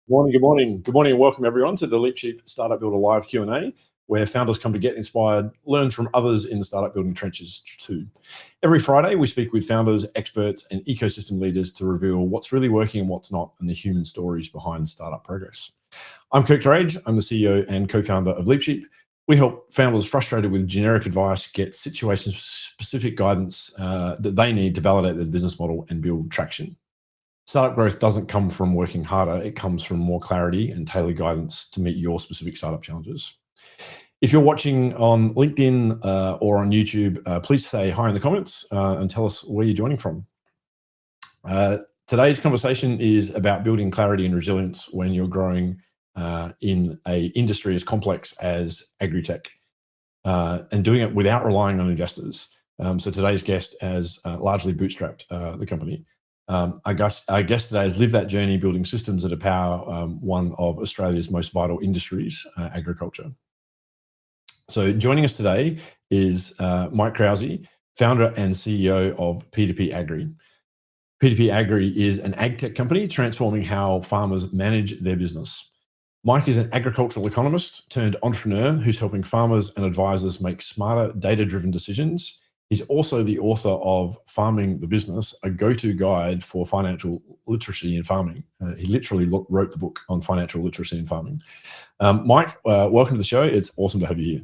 Good morning, and welcome everyone to the Leap Sheep Startup Builder Live Q&A, where founders come to get inspired, learn from others in the startup building trenches too. Every Friday, we speak with founders, experts, and ecosystem leaders to reveal what's really working and what's not, and the human stories behind startup progress. I'm Mike Krause. I'm the CEO and co-founder of Leap Sheep. We help founders frustrated with generic advice get situation-specific guidance that they need to validate their business model and build traction. Startup growth doesn't come from working harder. It comes from more clarity and tailored guidance to meet your specific startup challenges. If you're watching on LinkedIn or on YouTube, please say hi in the comments and tell us where you're joining from. Today's conversation is about building clarity and resilience when you're growing in an industry as complex as AgriTech and doing it without relying on investors. So today's guest has largely bootstrapped the company. Our guest today has lived that journey building systems that power one of Australia's most vital industries, agriculture. So joining us today is Mike Krause, founder and CEO of P2PAgri. P2PAgri is an AgTech company transforming how farmers manage their business. Mike is an agricultural economist turned entrepreneur who's helping farmers and advisors make smarter, data-driven decisions. He's also the author of Farming the Business, a go-to guide for financial literacy in farming. He literally wrote the book on financial literacy in farming. Mike, welcome to the show. It's awesome to have you here.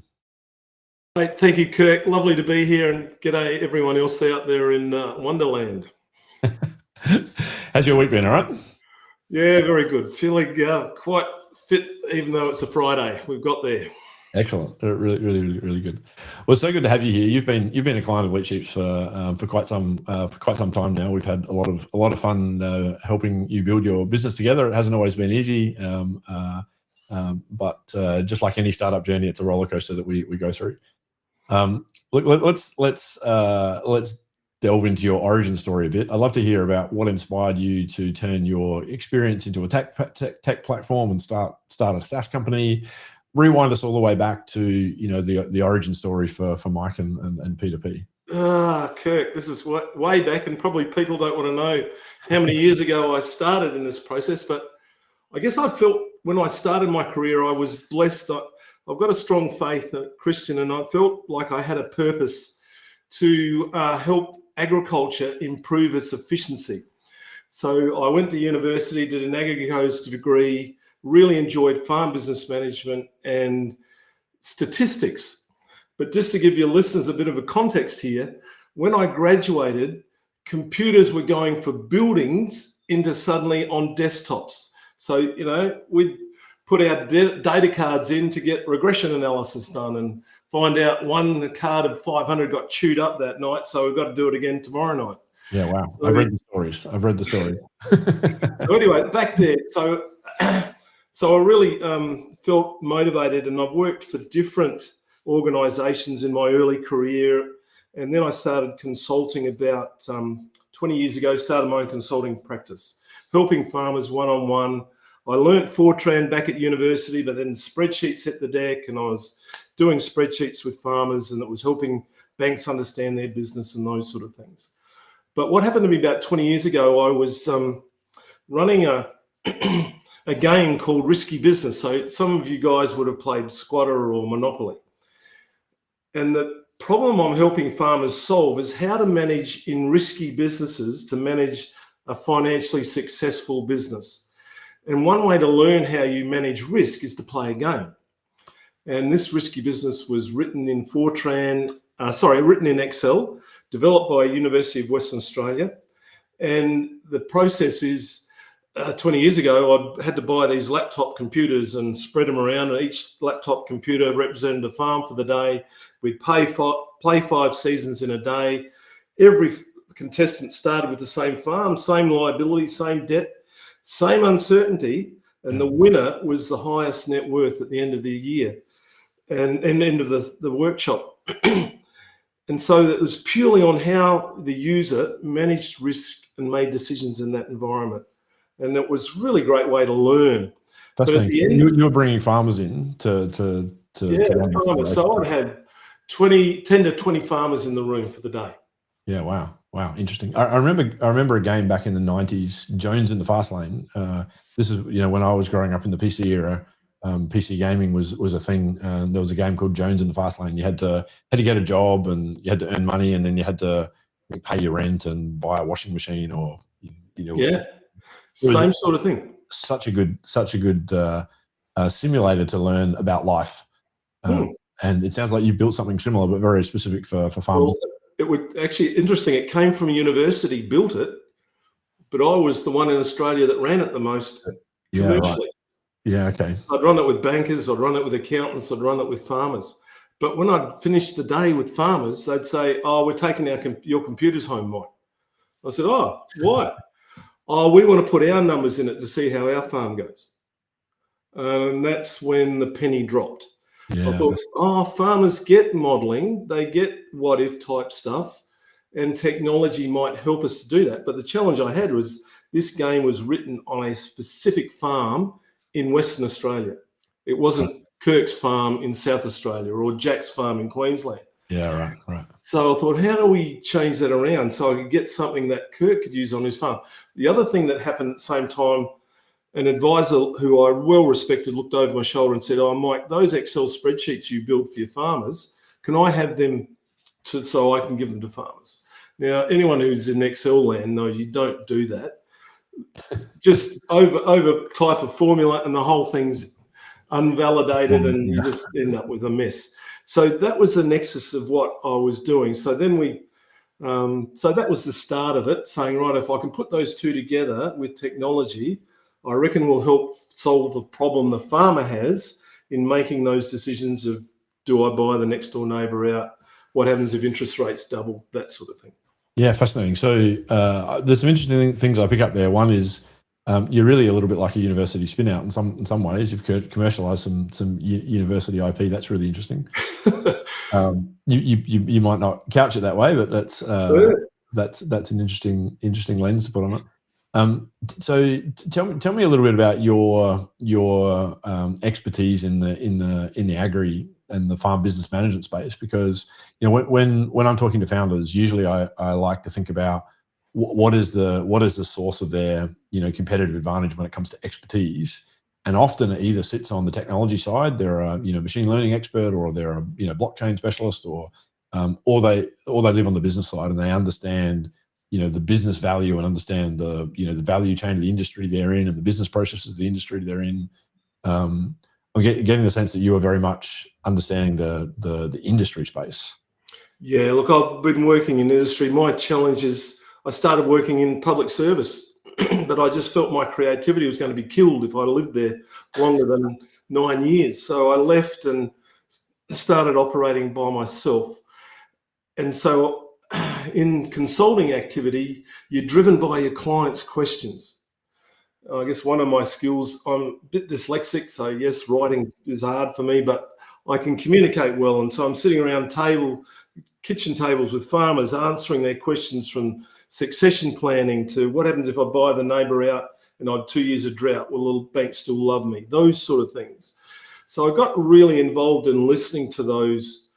Mate, thank you, Kirk. Lovely to be here, and g'day everyone else out there in Wonderland. How's your week been, all right? Yeah, very good. Feeling quite fit, even though it's a Friday. We've got there. Excellent, really good. Well, it's so good to have you here. You've been a client of Leap Sheep's for quite some time now. We've had a lot of fun helping you build your business together. It hasn't always been easy, but just like any startup journey, it's a roller coaster that we go through. Let's delve into your origin story a bit. I'd love to hear about what inspired you to turn your experience into a tech platform and start a SaaS company. Rewind us all the way back to the origin story for Mike and P2P. Kirk, this is way back, and probably people don't want to know how many years ago I started in this process. But I guess I felt when I started my career, I was blessed. I've got a strong faith, Christian, and I felt like I had a purpose to help agriculture improve its efficiency. So I went to university, did an agriculture degree. Really enjoyed farm business management and statistics. But just to give your listeners a bit of a context here, when I graduated, computers were going for buildings into suddenly on desktops. So, we'd put our data cards in to get regression analysis done and find out one card of 500 got chewed up that night. So we've got to do it again tomorrow night. Yeah, wow. So I've read the stories. So anyway, back there. So I really felt motivated, and I've worked for different organizations in my early career. And then I started consulting about 20 years ago, started my own consulting practice, helping farmers one-on-one. I learnt Fortran back at university, but then spreadsheets hit the deck, and I was doing spreadsheets with farmers, and it was helping banks understand their business and those sort of things. But what happened to me about 20 years ago, I was running a game called Risky Business. So some of you guys would have played Squatter or Monopoly. And the problem I'm helping farmers solve is how to manage in risky businesses to manage a financially successful business. And one way to learn how you manage risk is to play a game. And this Risky Business was written in written in Excel, developed by University of Western Australia. And the process is, 20 years ago, I had to buy these laptop computers and spread them around, and each laptop computer represented a farm for the day. We'd play 5 seasons in a day. Every contestant started with the same farm, same liability, same debt, same uncertainty, and the winner was the highest net worth at the end of the year and end of the workshop. And so it was purely on how the user managed risk and made decisions in that environment. And it was really a great way to learn. But at the end, you were bringing farmers in to farmers. So I'd have 10 to 20 farmers in the room for the day. Yeah, wow. Wow, interesting. I remember a game back in the 90s, Jones in the Fast Lane. This is, when I was growing up in the PC era. PC gaming was a thing. There was a game called Jones in the Fast Lane. You had to get a job, and you had to earn money, and then you had to pay your rent and buy a washing machine, or Yeah, same sort of thing. Such a good simulator to learn about life. And it sounds like you built something similar, but very specific for farmers. Well, it would actually interesting. It came from a university, built it, but I was the one in Australia that ran it the most commercially. Right. Yeah, okay. I'd run it with bankers, I'd run it with accountants, I'd run it with farmers. But when I'd finished the day with farmers, they'd say, "Oh, we're taking your computers home, Mike." I said, "Oh, why?" "Oh, we want to put our numbers in it to see how our farm goes." And that's when the penny dropped. Yeah, I thought, farmers get modeling, they get what if type stuff, and technology might help us to do that. But the challenge I had was this game was written on a specific farm in Western Australia. It wasn't Kirk's farm in South Australia or Jack's farm in Queensland. Yeah, right. So I thought, how do we change that around so I could get something that Kirk could use on his farm? The other thing that happened at the same time, an advisor who I well respected looked over my shoulder and said, "Oh, Mike, those Excel spreadsheets you build for your farmers, can I have them so I can give them to farmers?" Now, anyone who's in Excel land knows you don't do that. Just over type of formula, and the whole thing's unvalidated, and you just end up with a mess. So that was the nexus of what I was doing. So then so that was the start of it, saying, right, if I can put those two together with technology, I reckon will help solve the problem the farmer has in making those decisions of, do I buy the next door neighbour out? What happens if interest rates double? That sort of thing. Yeah, fascinating. So there's some interesting things I pick up there. One is you're really a little bit like a university spin out in some ways. You've commercialized some university IP. That's really interesting. You might not couch it that way, but that's an interesting lens to put on it. So tell me a little bit about your expertise in the agri and the farm business management space, because when I'm talking to founders, usually I like to think about what is the source of their competitive advantage when it comes to expertise, and often it either sits on the technology side. They're a machine learning expert, or they're a blockchain specialist, or they live on the business side and they understand the business value and understand the the value chain of the industry they're in and the business processes of the industry they're in. I'm getting the sense that you are very much understanding the industry space. Yeah, look, I've been working in industry. My challenge is I started working in public service, but I just felt my creativity was going to be killed if I lived there longer than 9 years. So I left and started operating by myself. And so in consulting activity, you're driven by your clients' questions. I guess one of my skills, I'm a bit dyslexic, so yes, writing is hard for me, but I can communicate well. And so I'm sitting around kitchen tables with farmers, answering their questions from succession planning to what happens if I buy the neighbour out and I had 2 years of drought, will the bank still love me? Those sort of things. So I got really involved in listening to those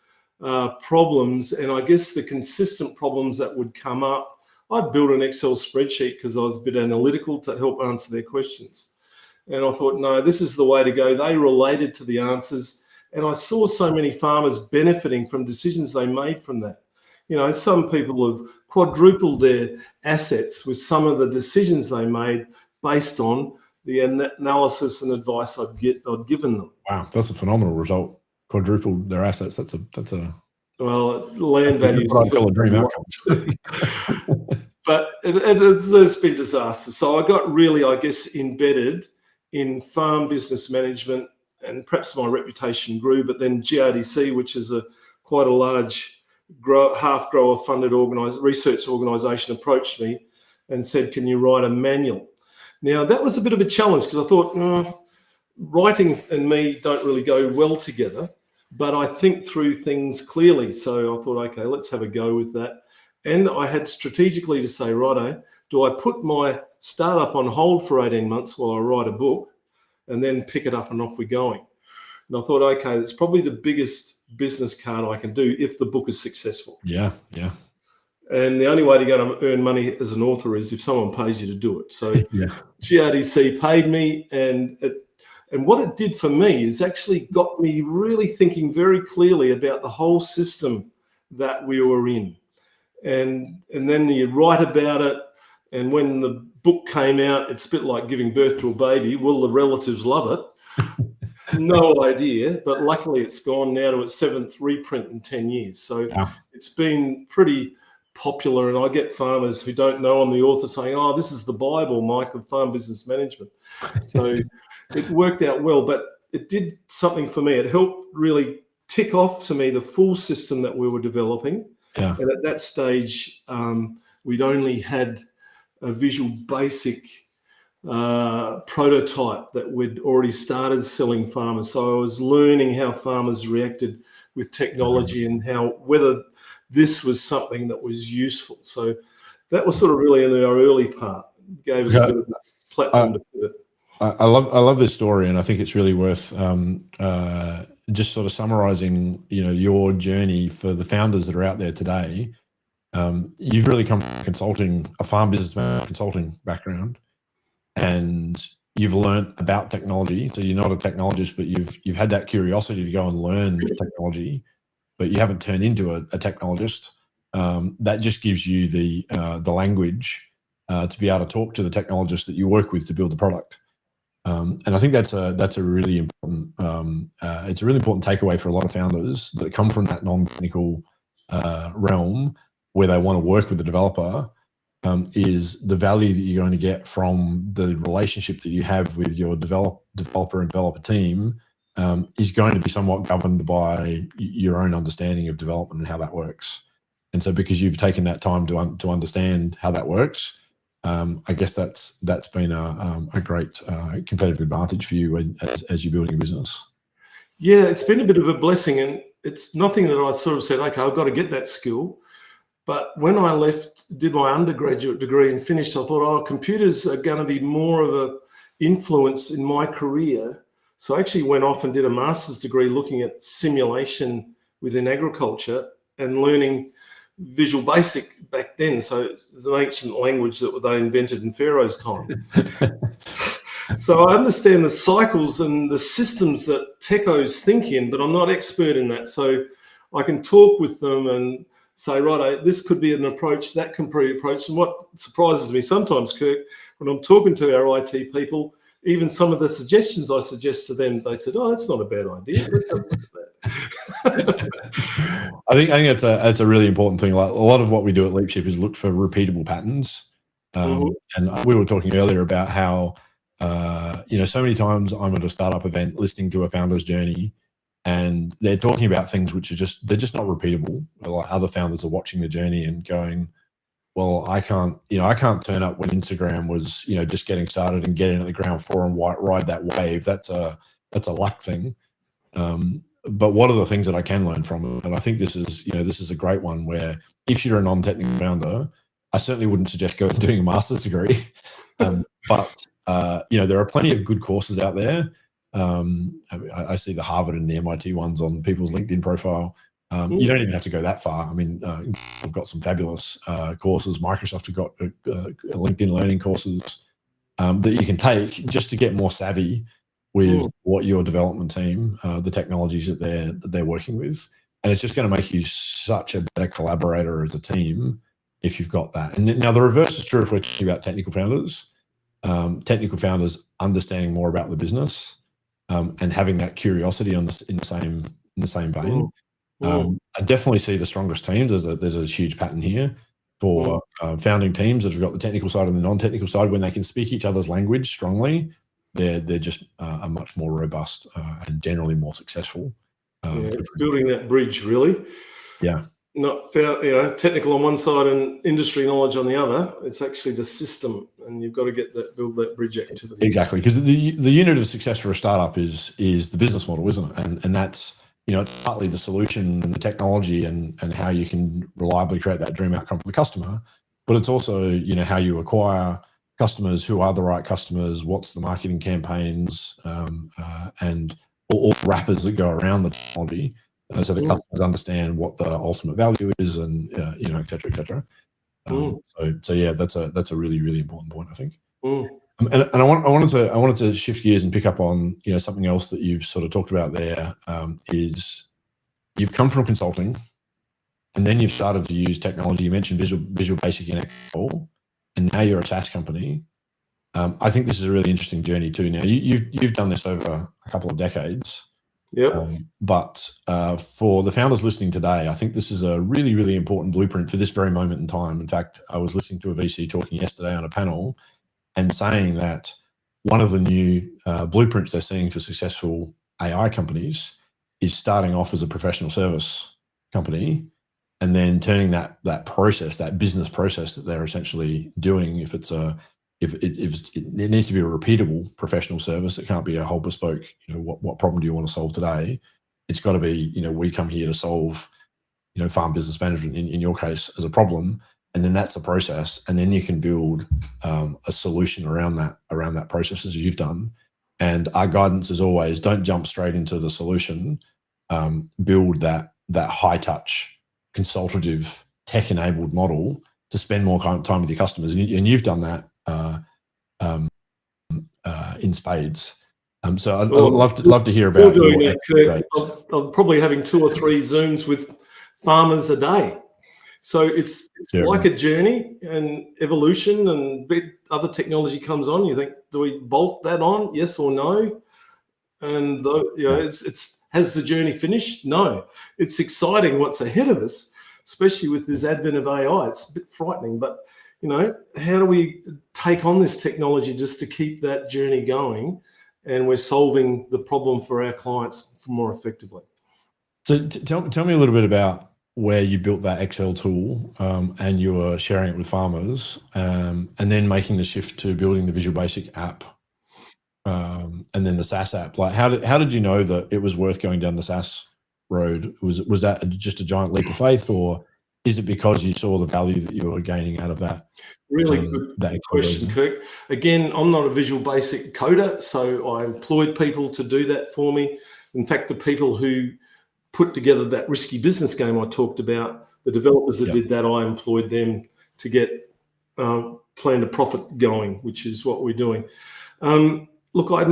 problems, and I guess the consistent problems that would come up, I'd build an Excel spreadsheet because I was a bit analytical to help answer their questions. And I thought, no, this is the way to go. They related to the answers. And I saw so many farmers benefiting from decisions they made from that. Some people have quadrupled their assets with some of the decisions they made based on the analysis and advice I'd given them. Wow, that's a phenomenal result. Quadrupled their assets. That's a well, land values. What I call a dream outcome. But it's been disaster. So I got really, I guess, embedded in farm business management, and perhaps my reputation grew. But then GRDC, which is quite a large half grower funded research organisation, approached me and said, "Can you write a manual?" Now that was a bit of a challenge because I thought, writing and me don't really go well together, but I think through things clearly. So I thought, okay, let's have a go with that. And I had strategically to say, righto, do I put my startup on hold for 18 months while I write a book and then pick it up and off we're going? And I thought, okay, that's probably the biggest business card I can do if the book is successful. Yeah. And the only way to go to earn money as an author is if someone pays you to do it. So Yeah. GRDC paid me, and what it did for me is actually got me really thinking very clearly about the whole system that we were in. And then you write about it, and when the book came out, it's a bit like giving birth to a baby. Will the relatives love it? No idea, but luckily it's gone now to its 7th reprint in 10 years. So it's been pretty popular, and I get farmers who don't know I'm the author saying, "Oh, this is the Bible, Mike, of farm business management." So it worked out well, but it did something for me. It helped really tick off to me the full system that we were developing. Yeah. And at that stage, we'd only had a Visual Basic prototype that we'd already started selling farmers. So I was learning how farmers reacted with technology and whether this was something that was useful. So that was sort of really in our early part. It gave us a bit of a platform to pivot. I love this story, and I think it's really worth just sort of summarizing, your journey for the founders that are out there today. You've really come from consulting, a farm business consulting background, and you've learned about technology. So you're not a technologist, but you've had that curiosity to go and learn technology, but you haven't turned into a technologist. That just gives you the language to be able to talk to the technologists that you work with to build the product. And I think that's a really important it's a really important takeaway for a lot of founders that come from that non-technical realm where they want to work with the developer. Is the value that you're going to get from the relationship that you have with your developer and developer team is going to be somewhat governed by your own understanding of development and how that works. And so because you've taken that time to understand how that works, I guess that's been a great competitive advantage for you as you're building a business. Yeah, it's been a bit of a blessing, and it's nothing that I sort of said, okay, I've got to get that skill. But when I did my undergraduate degree and finished, I thought, oh, computers are going to be more of an influence in my career. So I actually went off and did a master's degree looking at simulation within agriculture and learning Visual Basic back then. So it's an ancient language that they invented in Pharaoh's time. So I understand the cycles and the systems that techos think in, but I'm not expert in that. So I can talk with them and say, right, this could be an approach, that can be an approach. And what surprises me sometimes, Kirk, when I'm talking to our IT people, even some of the suggestions I suggest to them, they said, oh, that's not a bad idea. I think that's a really important thing. Like a lot of what we do at LeapShip is look for repeatable patterns. And we were talking earlier about how, so many times I'm at a startup event listening to a founder's journey, and they're talking about things which they're just not repeatable. Like other founders are watching the journey and going, well, I can't turn up when Instagram was, just getting started and get in at the ground floor and ride that wave. That's a luck thing. But what are the things that I can learn from it? And I think this is a great one where if you're a non-technical founder, I certainly wouldn't suggest going and doing a master's degree. But there are plenty of good courses out there. I see the Harvard and the MIT ones on people's LinkedIn profile. You don't even have to go that far. I mean, I've got some fabulous courses. Microsoft have got LinkedIn learning courses that you can take just to get more savvy with what your development team, the technologies that they're working with. And it's just going to make you such a better collaborator as a team if you've got that. And now the reverse is true if we're talking about technical founders. Technical founders understanding more about the business and having that curiosity in the same vein. I definitely see the strongest teams. There's a huge pattern here for founding teams that have got the technical side and the non-technical side. When they can speak each other's language strongly, they're just a much more robust and generally more successful. It's building that bridge, really. Yeah. Not technical on one side and industry knowledge on the other. It's actually the system, and you've got to build that bridge activity. Exactly, because the unit of success for a startup is the business model, isn't it? And that's partly the solution and the technology and how you can reliably create that dream outcome for the customer. But it's also how you acquire customers, who are the right customers, what's the marketing campaigns, and all the wrappers that go around the technology. so the customers understand what the ultimate value is, and et cetera, et cetera. So yeah, that's a really, really important point, I think. And I wanted to shift gears and pick up on something else that you've sort of talked about there, is you've come from consulting, and then you've started to use technology. You mentioned Visual Basic in Excel, and now you're a SaaS company. I think this is a really interesting journey too. Now you've done this over a couple of decades. Yep. But for the founders listening today, I think this is a really, really important blueprint for this very moment in time. In fact, I was listening to a VC talking yesterday on a panel and saying that one of the new blueprints they're seeing for successful AI companies is starting off as a professional service company, and then turning that process, that business process that they're essentially doing, if it needs to be a repeatable professional service, it can't be a whole bespoke, what problem do you want to solve today? It's got to be, we come here to solve, farm business management in your case as a problem, and then that's a process, and then you can build a solution around that process as you've done. And our guidance is always, don't jump straight into the solution. Build that high touch, consultative, tech enabled model to spend more time with your customers, and you've done that in spades. So I'd love to hear about doing it, Kirk. I'm probably having 2 or 3 Zooms with farmers a day. So it's like a journey and evolution, and other technology comes on. You think, do we bolt that on? Yes or no? And has the journey finished? No. It's exciting what's ahead of us, especially with this advent of AI. It's a bit frightening, but how do we take on this technology just to keep that journey going, and we're solving the problem for our clients more effectively? So tell me a little bit about where you built that Excel tool, and you were sharing it with farmers, and then making the shift to building the Visual Basic app, and then the SaaS app. Like, how did you know that it was worth going down the SaaS road? Was that just a giant leap of faith, or is it because you saw the value that you were gaining out of that? Really good question, Kirk. Again, I'm not a Visual Basic coder, so I employed people to do that for me. In fact, the people who put together that risky business game I talked about, the developers that did that, I employed them to get Plan to Profit going, which is what we're doing. Look, I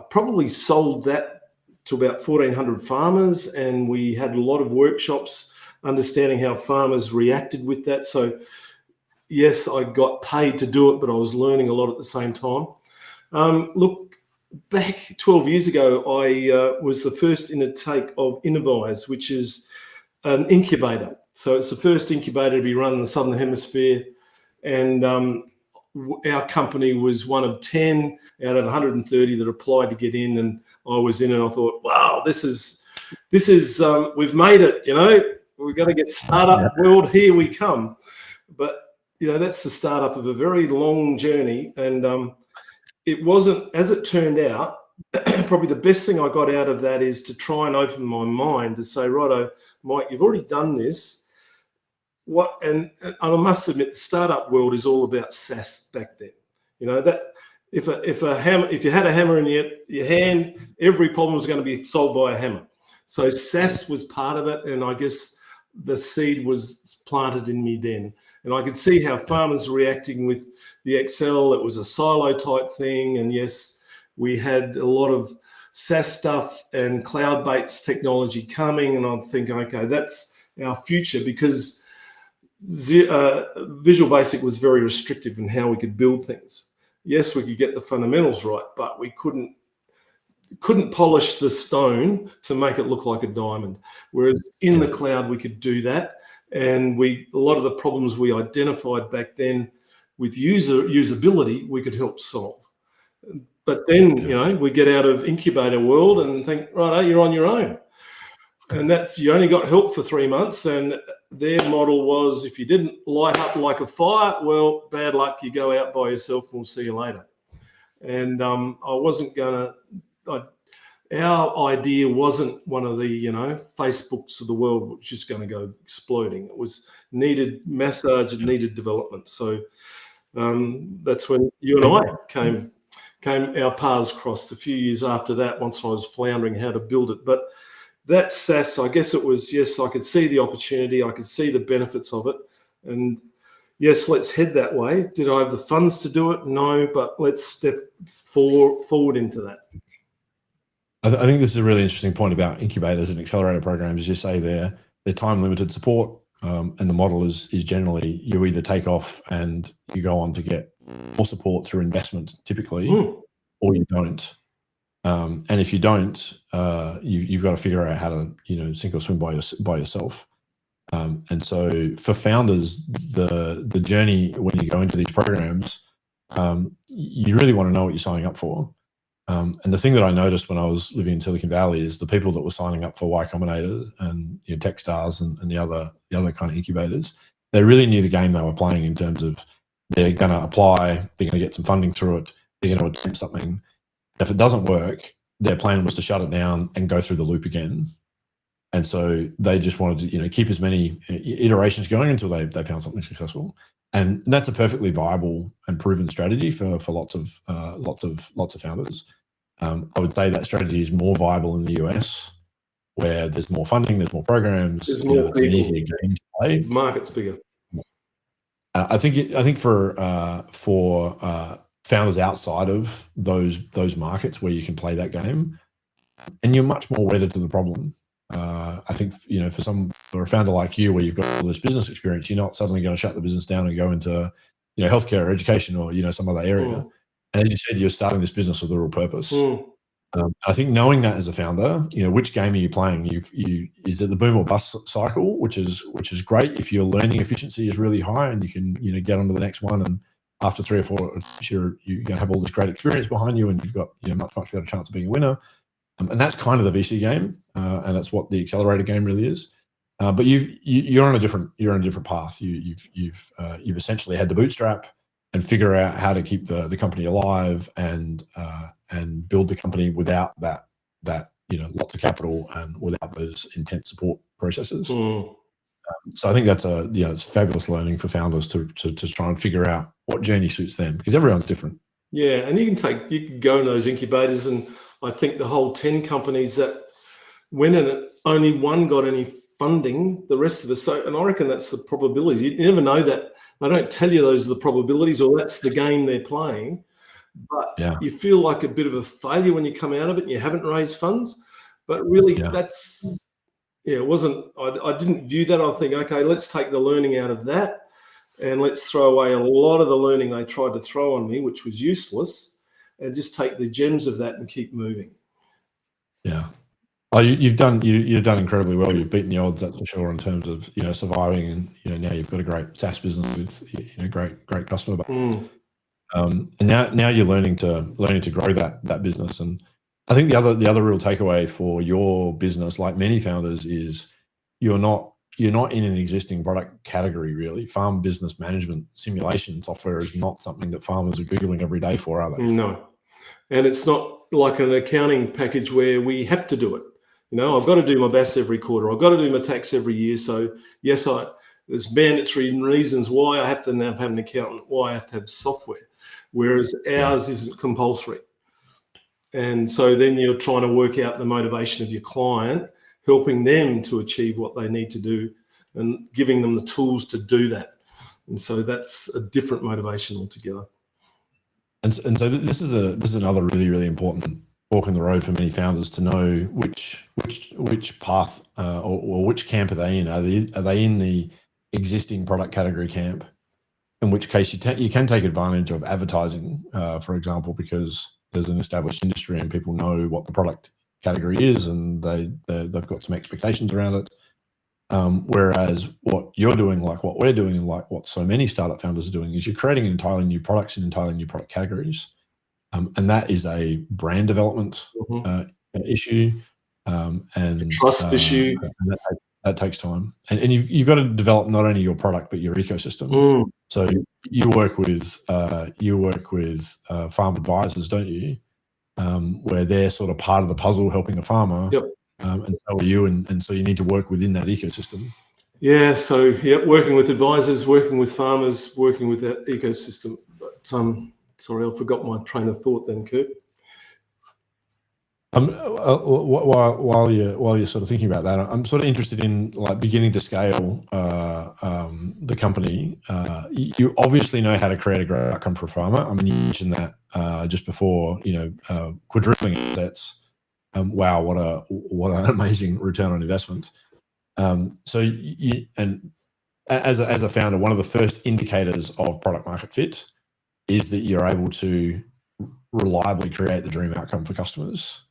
probably sold that to about 1,400 farmers, and we had a lot of workshops understanding how farmers reacted with that. So yes, I got paid to do it, but I was learning a lot at the same time. Look, back 12 years ago, I was the first in a take of Innovise, which is an incubator. So it's the first incubator to be run in the Southern Hemisphere. And our company was one of 10 out of 130 that applied to get in. And I was in, and I thought, wow, this is we've made it, we're going to get startup world, here we come. But, that's the startup of a very long journey. And it wasn't, as it turned out, probably the best thing I got out of that is to try and open my mind to say, righto, Mike, you've already done this. And I must admit, the startup world is all about SaaS back then. That if you had a hammer in your hand, every problem was going to be solved by a hammer. So SaaS was part of it, and I guess the seed was planted in me then. And I could see how farmers were reacting with the Excel. It was a silo type thing. And yes, we had a lot of SaaS stuff and cloud-based technology coming. And I'm thinking, okay, that's our future, because Visual Basic was very restrictive in how we could build things. Yes, we could get the fundamentals right, but we couldn't polish the stone to make it look like a diamond. Whereas in the cloud, we could do that. And a lot of the problems we identified back then with usability, we could help solve. But then, we get out of incubator world and think, right, you're on your own. And you only got help for 3 months. And their model was, if you didn't light up like a fire, well, bad luck, you go out by yourself, and we'll see you later. And I wasn't going to... Our idea wasn't one of the, Facebooks of the world, which is going to go exploding. It was needed massage and needed development. So that's when you and I came, our paths crossed a few years after that, once I was floundering how to build it. But that SaaS, I guess it was, yes, I could see the opportunity, I could see the benefits of it, and yes, let's head that way. Did I have the funds to do it? No, but let's step forward into that. I think this is a really interesting point about incubators and accelerator programs. As you say, they're time limited support, and the model is generally you either take off and you go on to get more support through investment typically, or you don't. And if you don't, you've got to figure out how to sink or swim by yourself. And so for founders, the journey when you go into these programs, you really want to know what you're signing up for. And the thing that I noticed when I was living in Silicon Valley is the people that were signing up for Y Combinator and Techstars and the other kind of incubators, they really knew the game they were playing in terms of they're going to apply, they're going to get some funding through it, they're going to attempt something. If it doesn't work, their plan was to shut it down and go through the loop again. And so they just wanted to, keep as many iterations going until they found something successful. And that's a perfectly viable and proven strategy for lots of founders. I would say that strategy is more viable in the US, where there's more funding, there's more programs, there's more it's an easier game to play. The market's bigger. I think for founders outside of those markets where you can play that game, and you're much more wedded to the problem. I think for a founder like you, where you've got all this business experience, you're not suddenly going to shut the business down and go into healthcare or education or some other area. And as you said, you're starting this business with a real purpose. I think knowing that as a founder, which game are you playing? Is it the boom or bust cycle, which is great if your learning efficiency is really high and you can get onto the next one, and after 3 or 4 you're going to have all this great experience behind you and you've got much better chance of being a winner. And that's kind of the VC game, and that's what the accelerator game really is. But you're on a different path. You've essentially had to bootstrap and figure out how to keep the company alive and build the company without that lots of capital and without those intense support processes. So I think that's it's fabulous learning for founders to try and figure out what journey suits them, because everyone's different. Yeah, and you can go in those incubators, and I think the whole 10 companies that went in it, only one got any funding, the rest of us. So, and I reckon that's the probability. You never know that. I don't tell you those are the probabilities or that's the game they're playing. But you feel like a bit of a failure when you come out of it and you haven't raised funds. But really, it wasn't, I didn't view that. I think, okay, let's take the learning out of that and let's throw away a lot of the learning they tried to throw on me, which was useless, and just take the gems of that and keep moving. Yeah. Oh, you've done incredibly well. You've beaten the odds, that's for sure, in terms of surviving, and now you've got a great SaaS business with great customer base. And now you're learning to grow that business. And I think the other real takeaway for your business, like many founders, is you're not in an existing product category really. Farm business management simulation software is not something that farmers are Googling every day for, are they? No, and it's not like an accounting package where we have to do it. I've got to do my BAS every quarter. I've got to do my tax every year. So yes, there's mandatory reasons why I have to now have an accountant, why I have to have software, whereas ours isn't compulsory. And so then you're trying to work out the motivation of your client, helping them to achieve what they need to do and giving them the tools to do that. And so that's a different motivation altogether. And so this is another really, really important fork in the road for many founders to know which path or which camp are they in. Are they in the existing product category camp? In which case you can take advantage of advertising, for example, because there's an established industry and people know what the product category is and they've got some expectations around it. Whereas what you're doing, like what we're doing, and like what so many startup founders are doing, is you're creating entirely new products and entirely new product categories. And that is a brand development issue, and a trust issue. And that takes time. And you've got to develop not only your product but your ecosystem. So you work with farm advisors, don't you? Where they're sort of part of the puzzle, helping a farmer. Yep. And so are you, and so you need to work within that ecosystem. Yeah. So working with advisors, working with farmers, working with that ecosystem. But sorry, I forgot my train of thought then, Kurt. While you're sort of thinking about that, I'm sort of interested in like beginning to scale the company. You obviously know how to create a great outcome for a farmer. I mean, you mentioned that just before. Quadrupling assets. Wow, what an amazing return on investment. So as a founder, one of the first indicators of product market fit is that you're able to reliably create the dream outcome for customers.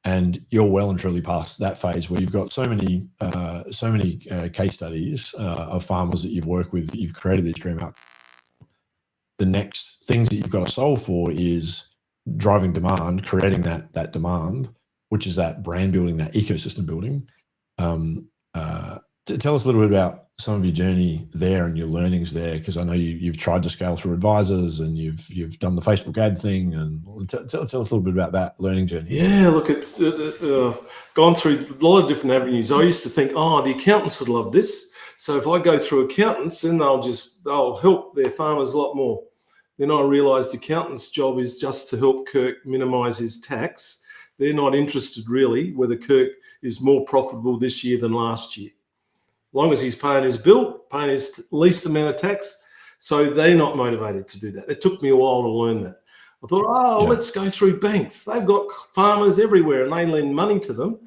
And you're well and truly past that phase where you've got so many case studies of farmers that you've worked with, that you've created this dream outcome. The next things that you've got to solve for is driving demand, creating that demand, which is that brand building, that ecosystem building. Tell us a little bit about some of your journey there and your learnings there, because I know you've tried to scale through advisors and you've done the Facebook ad thing, and tell us a little bit about that learning journey. Yeah, look, it's gone through a lot of different avenues. I used to think, the accountants would love this. So if I go through accountants, then they'll help their farmers a lot more. Then I realized accountants' job is just to help Kirk minimize his tax. They're not interested really whether Kirk is more profitable this year than last year. As long as he's paying his bill, paying his least amount of tax. So they're not motivated to do that. It took me a while to learn that. I thought, let's go through banks. They've got farmers everywhere and they lend money to them.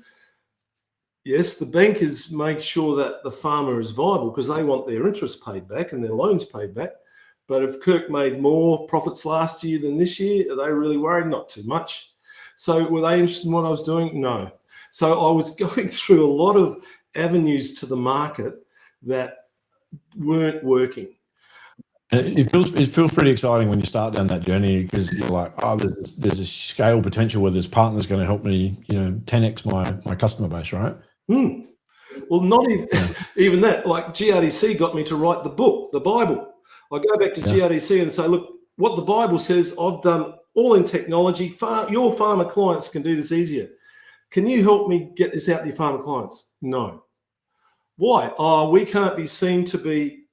Yes, the bankers make sure that the farmer is viable because they want their interest paid back and their loans paid back. But if Kirk made more profits last year than this year, are they really worried? Not too much. So were they interested in what I was doing? No. So I was going through a lot of avenues to the market that weren't working. It feels pretty exciting when you start down that journey, because you're like, there's a scale potential where this partner's going to help me, 10x my customer base, right? Well, not even that. Like GRDC got me to write the book, the Bible. I go back to GRDC and say, look, what the Bible says, I've done all in technology. Your farmer clients can do this easier. Can you help me get this out to your farmer clients? No. Why? We can't be seen to be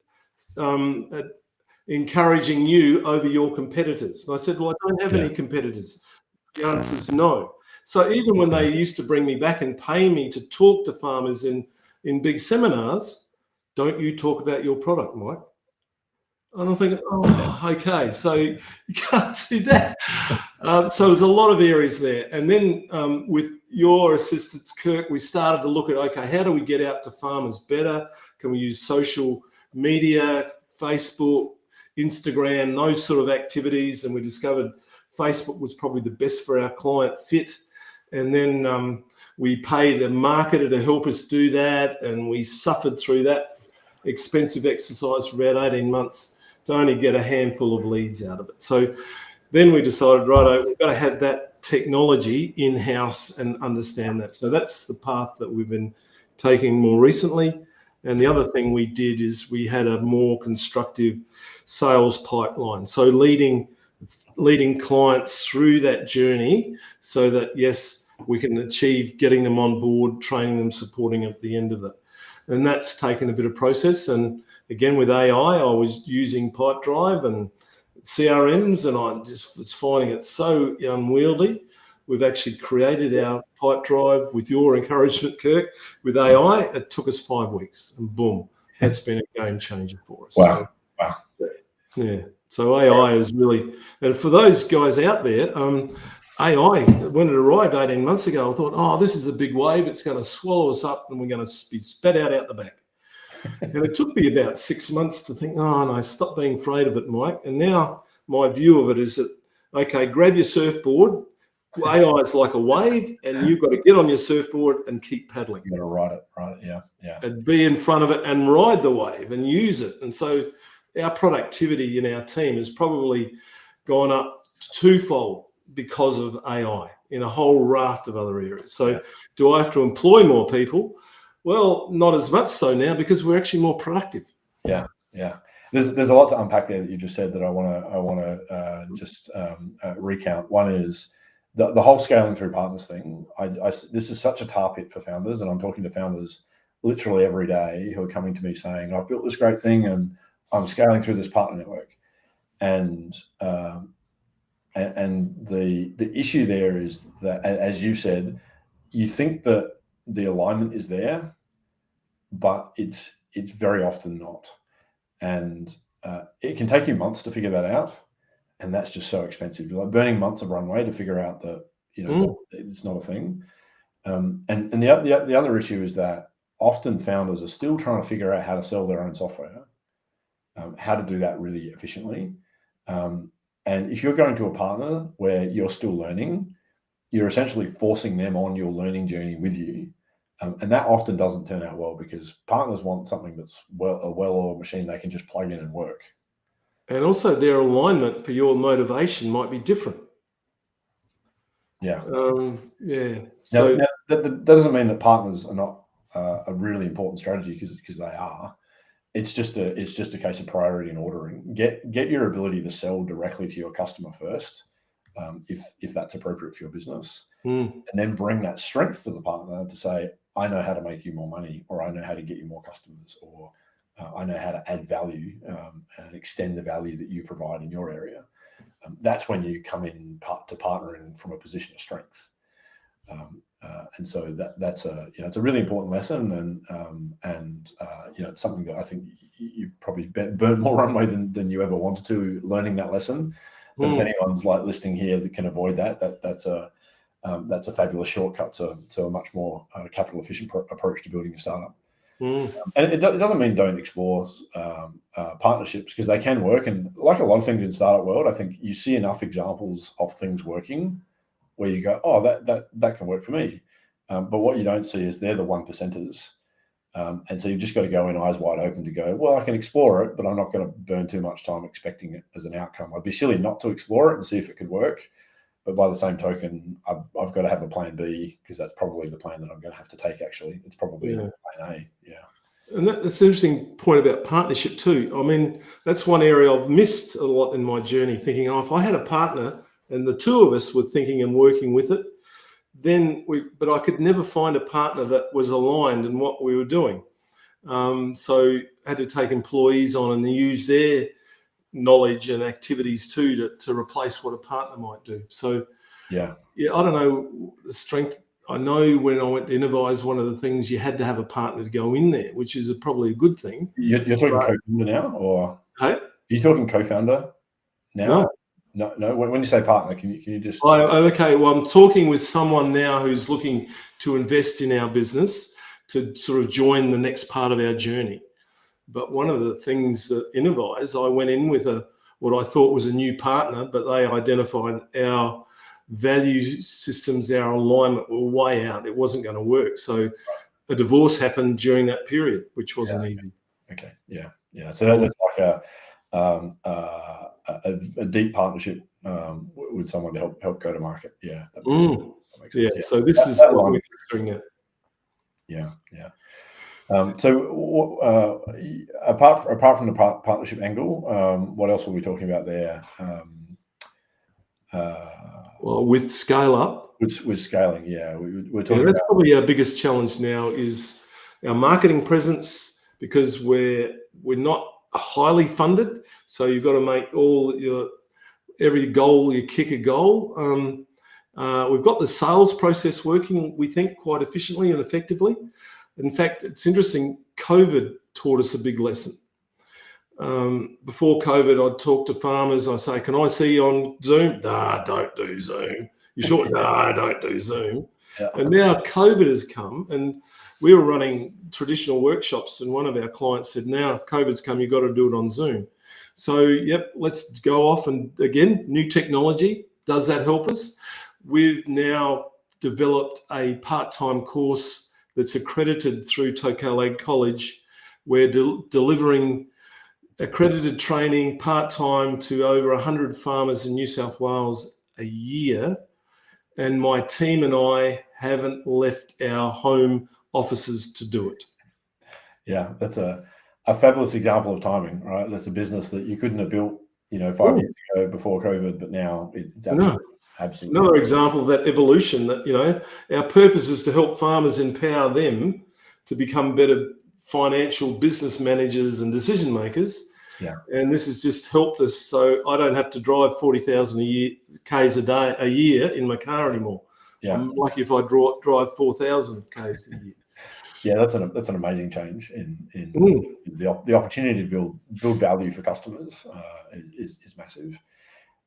encouraging you over your competitors. And I said, well, I don't have any competitors. The answer is no. So even when they used to bring me back and pay me to talk to farmers in big seminars, don't you talk about your product, Mike? And I'm thinking, okay, so you can't do that. So there's a lot of areas there. And then with your assistance, Kirk, we started to look at, okay, how do we get out to farmers better? Can we use social media, Facebook, Instagram, those sort of activities? And we discovered Facebook was probably the best for our client fit. And then we paid a marketer to help us do that. And we suffered through that expensive exercise for about 18 months to only get a handful of leads out of it. So then we decided, righto, we've got to have that technology in-house and understand that. So that's the path that we've been taking more recently. And the other thing we did is we had a more constructive sales pipeline. So leading clients through that journey so that, yes, we can achieve getting them on board, training them, supporting at the end of it. And that's taken a bit of process. And again, with AI, I was using Pipedrive and CRMs, and I just was finding it so unwieldy. We've actually created our Pipedrive with your encouragement, Kirk, with AI. It took us 5 weeks, and boom, that's been a game changer for us. Wow. Yeah. So AI is really, and for those guys out there, AI, when it arrived 18 months ago, I thought, this is a big wave. It's going to swallow us up and we're going to be spat out the back. And it took me about 6 months to think, no, stop being afraid of it, Mike. And now my view of it is that, okay, grab your surfboard. AI is like a wave, and you've got to get on your surfboard and keep paddling. You've got to ride it, yeah. And be in front of it and ride the wave and use it. And so our productivity in our team has probably gone up twofold because of AI in a whole raft of other areas. So do I have to employ more people? Well, not as much so now because we're actually more productive. Yeah. There's a lot to unpack there that you just said that I want to just recount. One is the whole scaling through partners thing. This is such a tar pit for founders, and I'm talking to founders literally every day who are coming to me saying, I've built this great thing and I'm scaling through this partner network. And And the issue there is that, as you said, you think that the alignment is there, but it's very often not. And it can take you months to figure that out. And that's just so expensive. You're like burning months of runway to figure out that, that it's not a thing. And the other issue is that often founders are still trying to figure out how to sell their own software, how to do that really efficiently. And if you're going to a partner where you're still learning, you're essentially forcing them on your learning journey with you. And that often doesn't turn out well, because partners want something that's a well-oiled machine they can just plug in and work. And also their alignment for your motivation might be different. Yeah. So now, that doesn't mean that partners are not a really important strategy, because they are. It's just a case of priority and ordering. Get your ability to sell directly to your customer first, if that's appropriate for your business, and then bring that strength to the partner to say, I know how to make you more money, or I know how to get you more customers, or I know how to add value and extend the value that you provide in your area. That's when you come in to partnering from a position of strength. And so that's it's a really important lesson, and it's something that I think you probably burnt more runway than you ever wanted to learning that lesson. But if anyone's like listening here that can avoid that's a fabulous shortcut to a much more capital efficient approach to building a startup. And it doesn't mean don't explore partnerships, because they can work. And like a lot of things in startup world, I think you see enough examples of things working where you go, oh, that can work for me. But what you don't see is they're the 1%ers. And so you've just got to go in eyes wide open to go, well, I can explore it, but I'm not going to burn too much time expecting it as an outcome. I'd be silly not to explore it and see if it could work. But by the same token, I've got to have a plan B, because that's probably the plan that I'm going to have to take, actually. It's probably plan A, And that's an interesting point about partnership too. I mean, that's one area I've missed a lot in my journey, thinking, if I had a partner and the two of us were thinking and working with it, but I could never find a partner that was aligned in what we were doing. So I had to take employees on and use their knowledge and activities too to replace what a partner might do. So I don't know the strength. I know when I went to Innovise, one of the things, you had to have a partner to go in there, which is probably a good thing. You're talking co-founder now, or hey? Are you talking co-founder now? No. When you say partner, can you just? Okay. Well, I'm talking with someone now who's looking to invest in our business to sort of join the next part of our journey. But one of the things that Innovise, I went in with what I thought was a new partner, but they identified our value systems, our alignment were way out. It wasn't going to work. So a divorce happened during that period, which wasn't easy. Okay. Yeah. So that's like a deep partnership with someone to help go to market. Yeah. That makes sense. Yeah. So this is what we're considering it. Yeah. So apart from the partnership angle, what else are we talking about there? Well, with scale up, with scaling, we're talking. That's probably our biggest challenge now, is our marketing presence, because we're not highly funded. So you've got to make every goal you kick a goal. We've got the sales process working, we think, quite efficiently and effectively. In fact, it's interesting. COVID taught us a big lesson. Before COVID, I'd talk to farmers. I say, "Can I see you on Zoom?" "Nah, don't do Zoom." "You sure?" "Nah, don't do Zoom." Yeah. And now COVID has come, and we were running traditional workshops, and one of our clients said, "Now COVID's come, you've got to do it on Zoom." So, let's go off, and again, new technology. Does that help us? We've now developed a part-time course that's accredited through Tocal Ag College. We're delivering accredited training part-time to over 100 farmers in New South Wales a year. And my team and I haven't left our home offices to do it. Yeah, that's a fabulous example of timing, right? That's a business that you couldn't have built, 5 years ago before COVID, but now it's absolutely. It's another example of that evolution, that, our purpose is to help farmers, empower them to become better financial business managers and decision makers. Yeah. And this has just helped us, so I don't have to drive 40,000 k's a year in my car anymore. Yeah. I'm lucky if I drive 4,000 k's a year. Yeah, that's an amazing change in the opportunity to build value for customers is massive.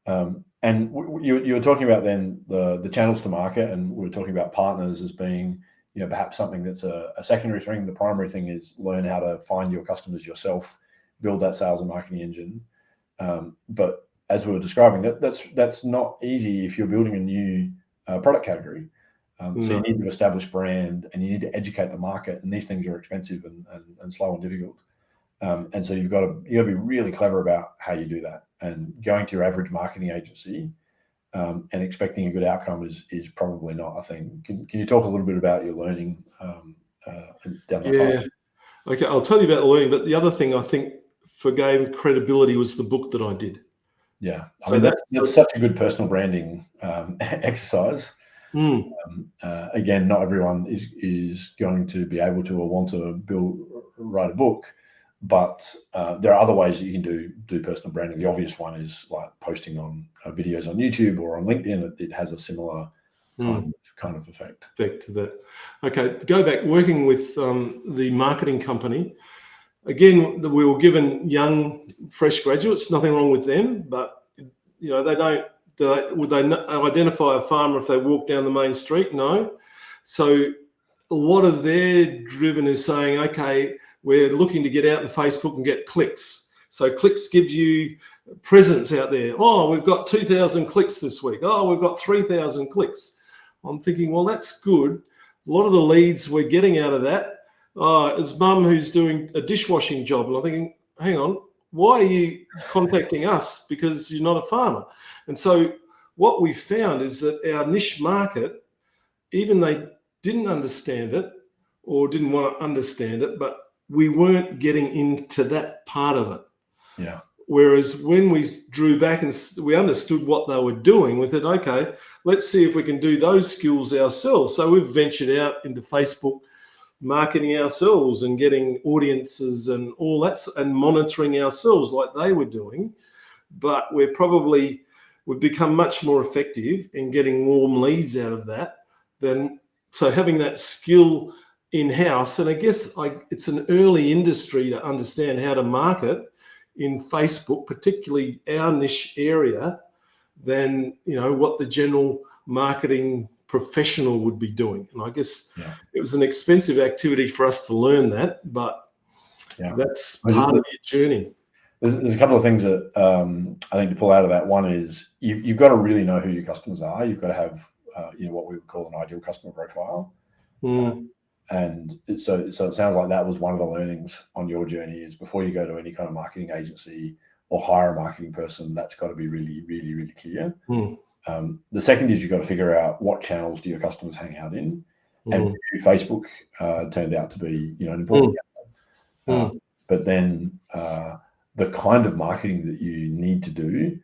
And you were talking about then the channels to market, and we were talking about partners as being, perhaps something that's a secondary thing. The primary thing is learn how to find your customers yourself, build that sales and marketing engine. But as we were describing, that's not easy if you're building a new product category. So you need to establish brand, and you need to educate the market, and these things are expensive and slow and difficult. And so you've got to be really clever about how you do that. And going to your average marketing agency and expecting a good outcome is probably not a thing. Can you talk a little bit about your learning down that path? Okay, I'll tell you about the learning, but the other thing I think for gaining credibility was the book that I did. Yeah, so that's such a good personal branding exercise. Again, not everyone is going to be able to or want to write a book, but there are other ways that you can do personal branding. The obvious one is like posting on videos on YouTube or on LinkedIn. It has a similar kind of effect to that. Okay, to go back, working with the marketing company. Again, we were given young, fresh graduates. Nothing wrong with them, but they don't. Would they identify a farmer if they walk down the main street? No. So a lot of their driven is saying, okay, we're looking to get out on Facebook and get clicks. So clicks gives you presence out there. Oh, we've got 2,000 clicks this week. Oh, we've got 3,000 clicks. I'm thinking, well, that's good. A lot of the leads we're getting out of that is mum who's doing a dishwashing job. And I'm thinking, hang on, why are you contacting us? Because you're not a farmer. And so what we found is that our niche market, even they didn't understand it or didn't want to understand it, but we weren't getting into that part of it. Yeah. Whereas when we drew back and we understood what they were doing, we said, okay, let's see if we can do those skills ourselves. So we've ventured out into Facebook marketing ourselves and getting audiences and all that, and monitoring ourselves like they were doing. But we've become much more effective in getting warm leads out of that so having that skill in-house. And I guess it's an early industry to understand how to market in Facebook, particularly our niche area, than what the general marketing professional would be doing. And I guess it was an expensive activity for us to learn that, but that's part of your journey. There's a couple of things that I think to pull out of that. One is you've got to really know who your customers are. You've got to have what we would call an ideal customer profile. And so it sounds like that was one of the learnings on your journey, is before you go to any kind of marketing agency or hire a marketing person, that's got to be really, really, really clear. The second is you've got to figure out what channels do your customers hang out in, and Facebook turned out to be an important channel. But then the kind of marketing that you need to do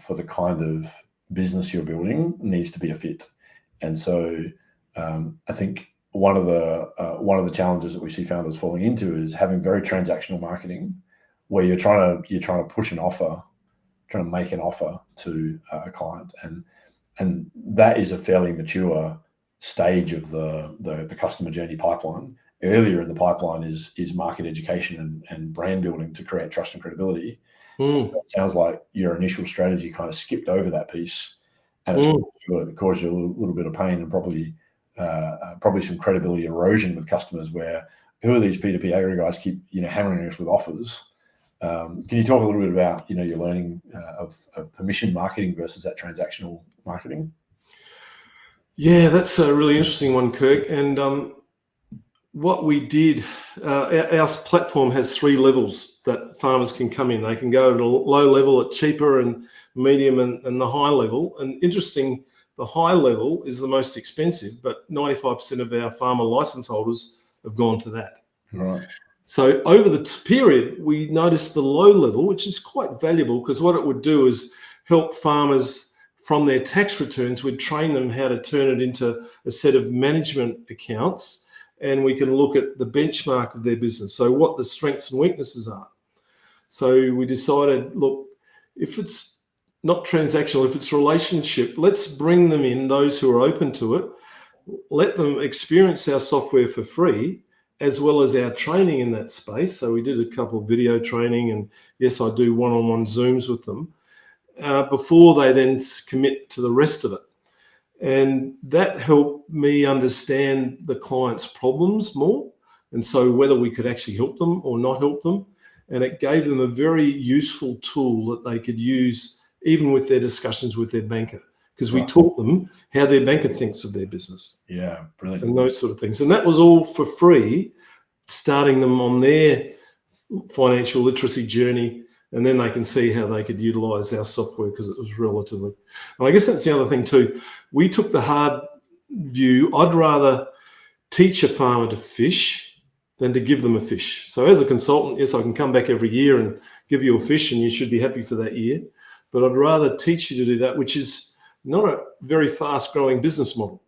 for the kind of business you're building needs to be a fit. And so I think one of the challenges that we see founders falling into is having very transactional marketing, where you're trying to push an offer, trying to make an offer to a client, and that is a fairly mature stage of the customer journey pipeline. Earlier in the pipeline is market education and brand building to create trust and credibility. It sounds like your initial strategy kind of skipped over that piece, and it caused you a little bit of pain and probably some credibility erosion with customers, where who are these P2PAgri guys keep hammering us with offers. Can you talk a little bit about your learning of permission marketing versus that transactional marketing? Yeah, that's a really interesting one, Kirk. And what we did, our platform has 3 levels that farmers can come in. They can go at a low level, at cheaper, and medium, and the high level. And interesting, the high level is the most expensive, but 95% of our farmer license holders have gone to that. Right. So over the period, we noticed the low level, which is quite valuable, because what it would do is help farmers from their tax returns. We'd train them how to turn it into a set of management accounts, and we can look at the benchmark of their business. So what the strengths and weaknesses are. So we decided, look, if it's not transactional, if it's relationship, let's bring them in, those who are open to it, let them experience our software for free, as well as our training in that space. So we did a couple of video training, and yes, I do one-on-one Zooms with them before they then commit to the rest of it. And that helped me understand the client's problems more. And so whether we could actually help them or not help them. And it gave them a very useful tool that they could use even with their discussions with their banker, because we taught them how their banker thinks of their business. Yeah, brilliant. And those sort of things. And that was all for free, starting them on their financial literacy journey. And then they can see how they could utilize our software, because it was relatively. And I guess that's the other thing too. We took the hard view. I'd rather teach a farmer to fish than to give them a fish. So as a consultant, yes, I can come back every year and give you a fish and you should be happy for that year. But I'd rather teach you to do that, which is not a very fast growing business model.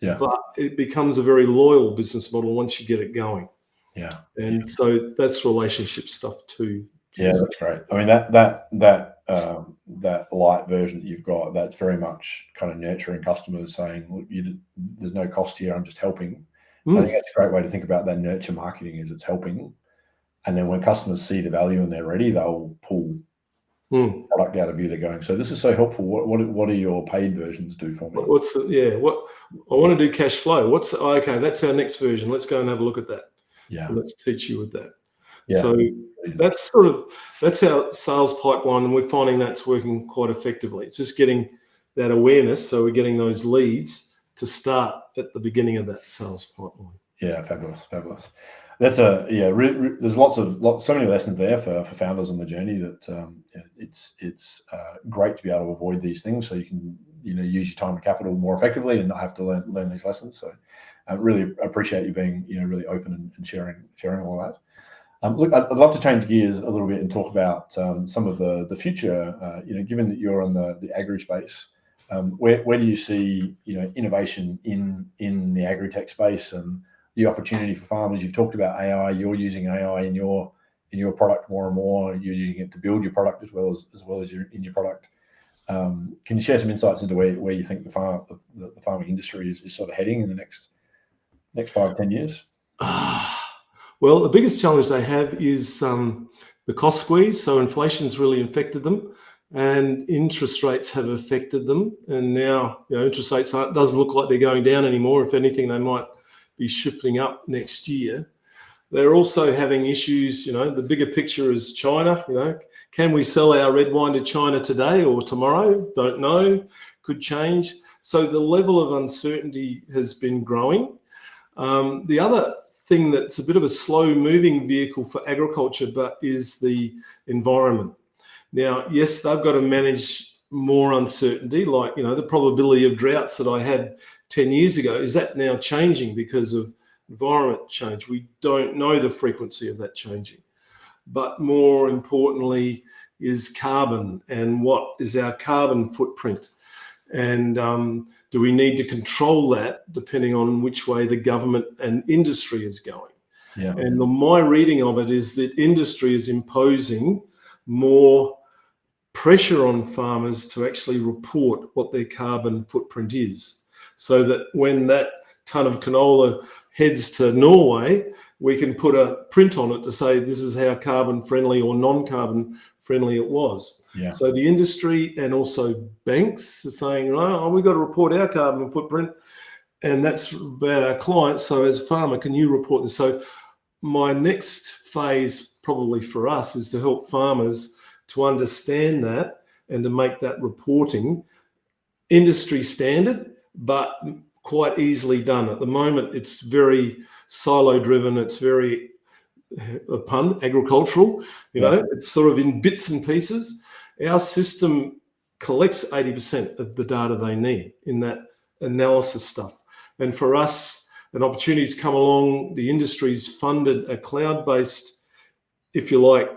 Yeah. But it becomes a very loyal business model once you get it going. Yeah. And so that's relationship stuff too. Yeah, that's great. I mean, that light version that you've got, that's very much kind of nurturing customers, saying, look, there's no cost here, I'm just helping. I think that's a great way to think about that nurture marketing, is it's helping. And then when customers see the value and they're ready, they'll pull product out of you. They're going, so this is so helpful. What do your paid versions do for me? What I want to do cash flow. Okay, that's our next version. Let's go and have a look at that. Yeah. And let's teach you with that. Yeah. So that's our sales pipeline, and we're finding that's working quite effectively. It's just getting that awareness. So we're getting those leads to start at the beginning of that sales pipeline. Yeah, fabulous. That's there's so many lessons there for founders on the journey, that it's great to be able to avoid these things, so you can use your time and capital more effectively and not have to learn these lessons. So I really appreciate you being really open and sharing all that. Look, I'd love to change gears a little bit and talk about some of the future. Given that you're on the agri space, where do you see innovation in the AgriTech space and the opportunity for farmers? You've talked about AI. You're using AI in your product more and more. You're using it to build your product as well as in your product. Can you share some insights into where you think the farming industry is sort of heading in the next 5-10 years? Well, the biggest challenge they have is the cost squeeze. So inflation's really affected them, and interest rates have affected them. And now interest rates doesn't look like they're going down anymore. If anything, they might be shifting up next year. They're also having issues. The bigger picture is China. Can we sell our red wine to China today or tomorrow? Don't know. Could change. So the level of uncertainty has been growing. The other thing that's a bit of a slow moving vehicle for agriculture, but is the environment. Now, yes, they've got to manage more uncertainty, like, the probability of droughts that I had 10 years ago, is that now changing because of environment change? We don't know the frequency of that changing. But more importantly is carbon, and what is our carbon footprint? And do we need to control that depending on which way the government and industry is going? Yeah. And my reading of it is that industry is imposing more pressure on farmers to actually report what their carbon footprint is, so that when that ton of canola heads to Norway, we can put a print on it to say this is how carbon friendly or non-carbon friendly it was. Yeah. So the industry and also banks are saying, oh, we've got to report our carbon footprint, and that's about our clients. So as a farmer, can you report this? So my next phase probably for us is to help farmers to understand that and to make that reporting industry standard, but quite easily done. At the moment, it's very silo driven. It's very, a pun, agricultural. It's sort of in bits and pieces. Our system collects 80% of the data they need in that analysis stuff. And for us, an opportunity's come along. The industry's funded a cloud-based, if you like,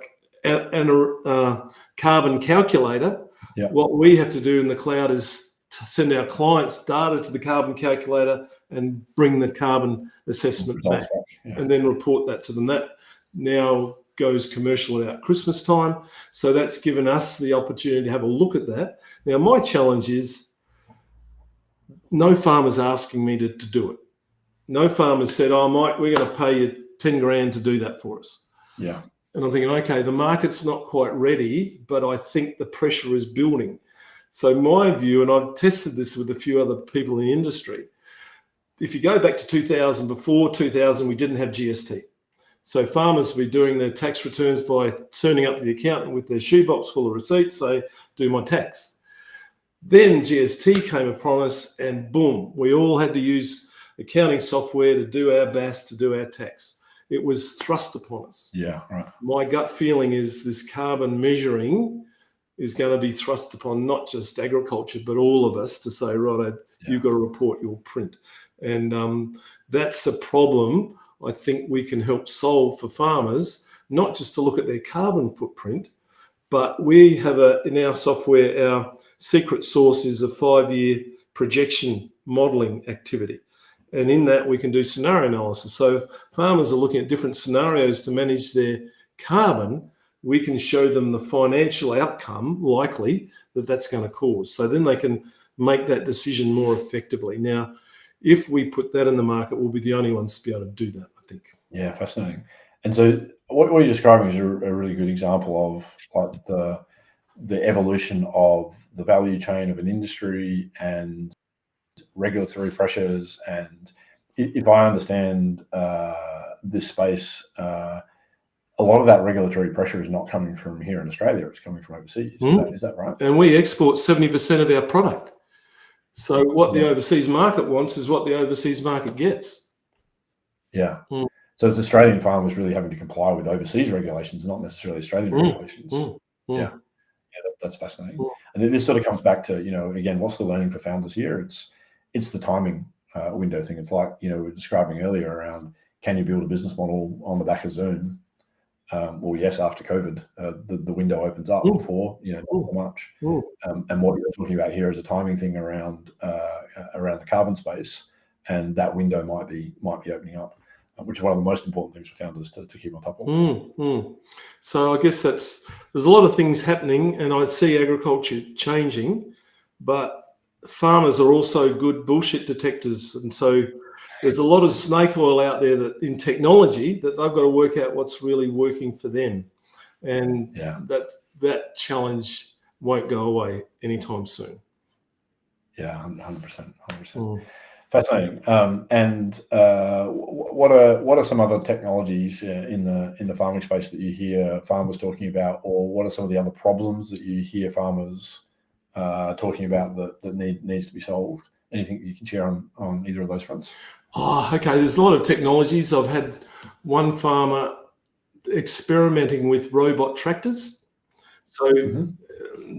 carbon calculator. Yeah. What we have to do in the cloud is to send our clients data to the carbon calculator and bring the carbon assessment back, and then report that to them. That now goes commercial about Christmas time. So that's given us the opportunity to have a look at that. Now, my challenge is no farmer's asking me to do it. No farmer's said, oh, Mike, we're going to pay you 10 grand to do that for us. Yeah. And I'm thinking, okay, the market's not quite ready, but I think the pressure is building. So my view, and I've tested this with a few other people in the industry, if you go back to 2000, before 2000, we didn't have GST. So farmers would be doing their tax returns by turning up the accountant with their shoebox full of receipts, say, do my tax. Then GST came upon us and boom, we all had to use accounting software to do our BAS, to do our tax. It was thrust upon us. Yeah, right. My gut feeling is this carbon measuring is going to be thrust upon not just agriculture, but all of us to say, right, you've got to report your print. And that's a problem I think we can help solve for farmers, not just to look at their carbon footprint, but we have in our software, our secret sauce is a 5-year projection modeling activity. And in that, we can do scenario analysis. So if farmers are looking at different scenarios to manage their carbon, we can show them the financial outcome likely that that's going to cause. So then they can make that decision more effectively. Now, if we put that in the market, we'll be the only ones to be able to do that, I think. Yeah, fascinating. And so what you're describing is a really good example of like the evolution of the value chain of an industry and regulatory pressures. And if I understand this space, a lot of that regulatory pressure is not coming from here in Australia, it's coming from overseas. Is that right? And we export 70% of our product. So what the overseas market wants is what the overseas market gets. Yeah. So it's Australian farmers really having to comply with overseas regulations, not necessarily Australian regulations. Yeah. That's fascinating. And this sort of comes back to, again, what's the learning for founders here? It's the timing window thing. It's like, we were describing earlier around, can you build a business model on the back of Zoom? Well, yes, after COVID, the window opens up. Before, not so much. And what you're talking about here is a timing thing around the carbon space, and that window might be opening up, which is one of the most important things for founders to keep on top of. So I guess there's a lot of things happening, and I see agriculture changing, but farmers are also good bullshit detectors, and so there's a lot of snake oil out there that in technology that they've got to work out what's really working for them. And that challenge won't go away anytime soon. Yeah, 100%. Fascinating. And what are some other technologies in the farming space that you hear farmers talking about, or what are some of the other problems that you hear farmers talking about that needs to be solved? Anything that you can share on either of those fronts? Okay. There's a lot of technologies. I've had one farmer experimenting with robot tractors. So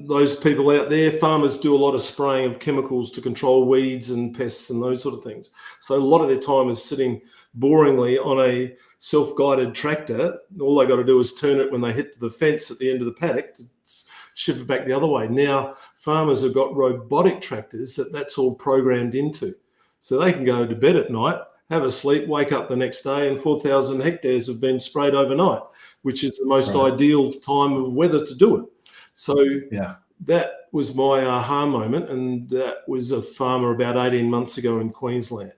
those people out there, farmers do a lot of spraying of chemicals to control weeds and pests and those sort of things. So a lot of their time is sitting boringly on a self-guided tractor. All they got to do is turn it when they hit the fence at the end of the paddock to shift it back the other way. Now, farmers have got robotic tractors that's all programmed into. So they can go to bed at night, have a sleep, wake up the next day, and 4,000 hectares have been sprayed overnight, which is the most ideal time of weather to do it. So that was my aha moment, and that was a farmer about 18 months ago in Queensland